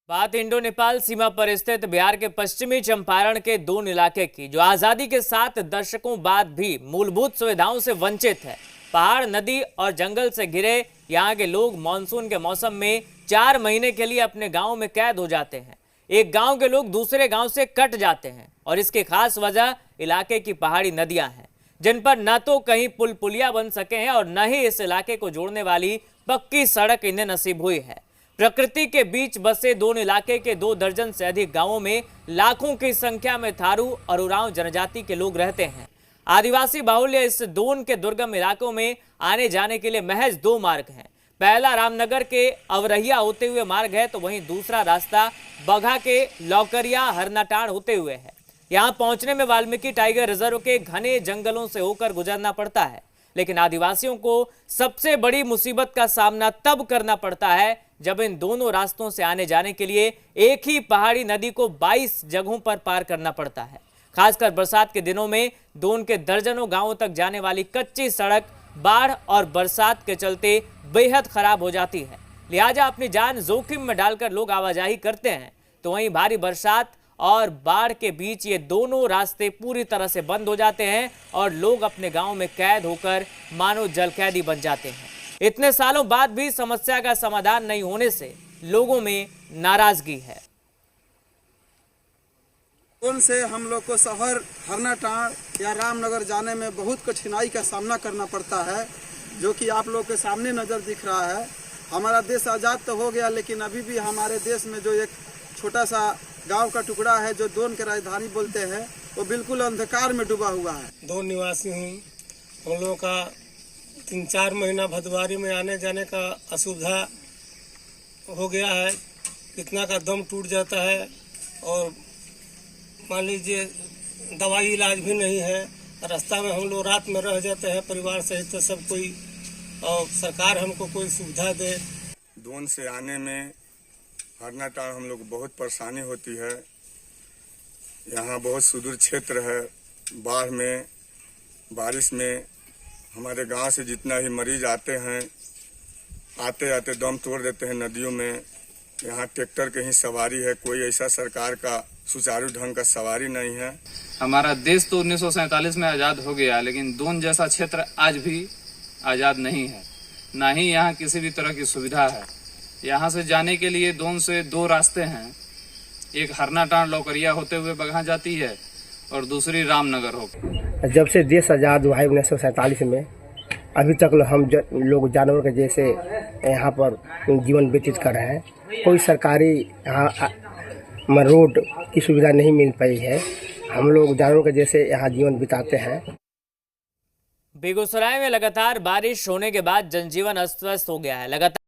बात इंडो नेपाल सीमा पर स्थित बिहार के पश्चिमी चंपारण के दून इलाके की, जो आजादी के 7 दशकों बाद भी मूलभूत सुविधाओं से वंचित है। पहाड़, नदी और जंगल से घिरे यहाँ के लोग मानसून के मौसम में 4 महीने के लिए अपने गांव में कैद हो जाते हैं। एक गांव के लोग दूसरे गांव से कट जाते हैं और इसकी खास वजह इलाके की पहाड़ी नदियां हैं, जिन पर न तो कहीं पुल पुलिया बन सके हैं और न ही इस इलाके को जोड़ने वाली पक्की सड़क इन्हें नसीब हुई है। प्रकृति के बीच बसे दून इलाके के 2 दर्जन से अधिक गांवों में लाखों की संख्या में थारू और उरांव जनजाति के लोग रहते हैं। आदिवासी बाहुल्य इस दून के दुर्गम इलाकों में आने जाने के लिए महज 2 मार्ग हैं। पहला रामनगर के अवरहिया होते हुए मार्ग है, तो वहीं दूसरा रास्ता बघा के लौकरिया हरनाटाण होते हुए है। यहाँ पहुंचने में वाल्मीकि टाइगर रिजर्व के घने जंगलों से होकर गुजरना पड़ता है, लेकिन आदिवासियों को सबसे बड़ी मुसीबत का सामना तब करना पड़ता है जब इन दोनों रास्तों से आने जाने के लिए एक ही पहाड़ी नदी को 22 जगहों पर पार करना पड़ता है। खासकर बरसात के दिनों में दून के दर्जनों गांवों तक जाने वाली कच्ची सड़क बाढ़ और बरसात के चलते बेहद खराब हो जाती है। लिहाजा अपनी जान जोखिम में डालकर लोग आवाजाही करते हैं, तो वहीं भारी बरसात और बाढ़ के बीच ये दोनों रास्ते पूरी तरह से बंद हो जाते हैं और लोग अपने गांव में कैद होकर मानो जलकैदी बन जाते हैं। इतने सालों बाद भी समस्या का समाधान नहीं होने से लोगों में नाराजगी है। से हम लोग को शहर हरनाटाण या रामनगर जाने में बहुत कठिनाई का सामना करना पड़ता है, जो कि आप लोग के सामने नज़र दिख रहा है। हमारा देश आज़ाद तो हो गया, लेकिन अभी भी हमारे देश में जो एक छोटा सा गांव का टुकड़ा है जो दून की राजधानी बोलते हैं, वो बिल्कुल अंधकार में डूबा हुआ है। दून निवासी हूँ। हम लोगों का 3-4 महीना भदवारी में आने जाने का असुविधा हो गया है। कितना का दम टूट जाता है और मान लीजिए दवाई इलाज भी नहीं है। रास्ता में हम लोग रात में रह जाते हैं परिवार सहित, तो सब कोई, और सरकार हमको कोई सुविधा दे। दून से आने में हरनाटाण हम लोग बहुत परेशानी होती है। यहाँ बहुत सुदूर क्षेत्र है। बाढ़ में, बारिश में हमारे गांव से जितना ही मरीज आते हैं, आते आते दम तोड़ देते हैं नदियों में। यहाँ ट्रैक्टर की ही सवारी है, कोई ऐसा सरकार का सुचारू ढंग का सवारी नहीं है। हमारा देश तो 1947 में आज़ाद हो गया, लेकिन दून जैसा क्षेत्र आज भी आज़ाद नहीं है। ना ही यहाँ किसी भी तरह की सुविधा है। यहाँ से जाने के लिए दून से 2 रास्ते हैं। एक हरनाटाण लौकरिया होते हुए बघा जाती है और दूसरी रामनगर होकर। जब से देश आज़ाद हुआ है 1947 में, अभी तक हम लोग जानवर के जैसे यहाँ पर जीवन व्यतीत कर रहे हैं। कोई सरकारी यहाँ रोड की सुविधा नहीं मिल पाई है। हम लोग जानवरों के जैसे यहाँ जीवन बिताते हैं। बेगूसराय में लगातार बारिश होने के बाद जनजीवन अस्त व्यस्त हो गया है। लगातार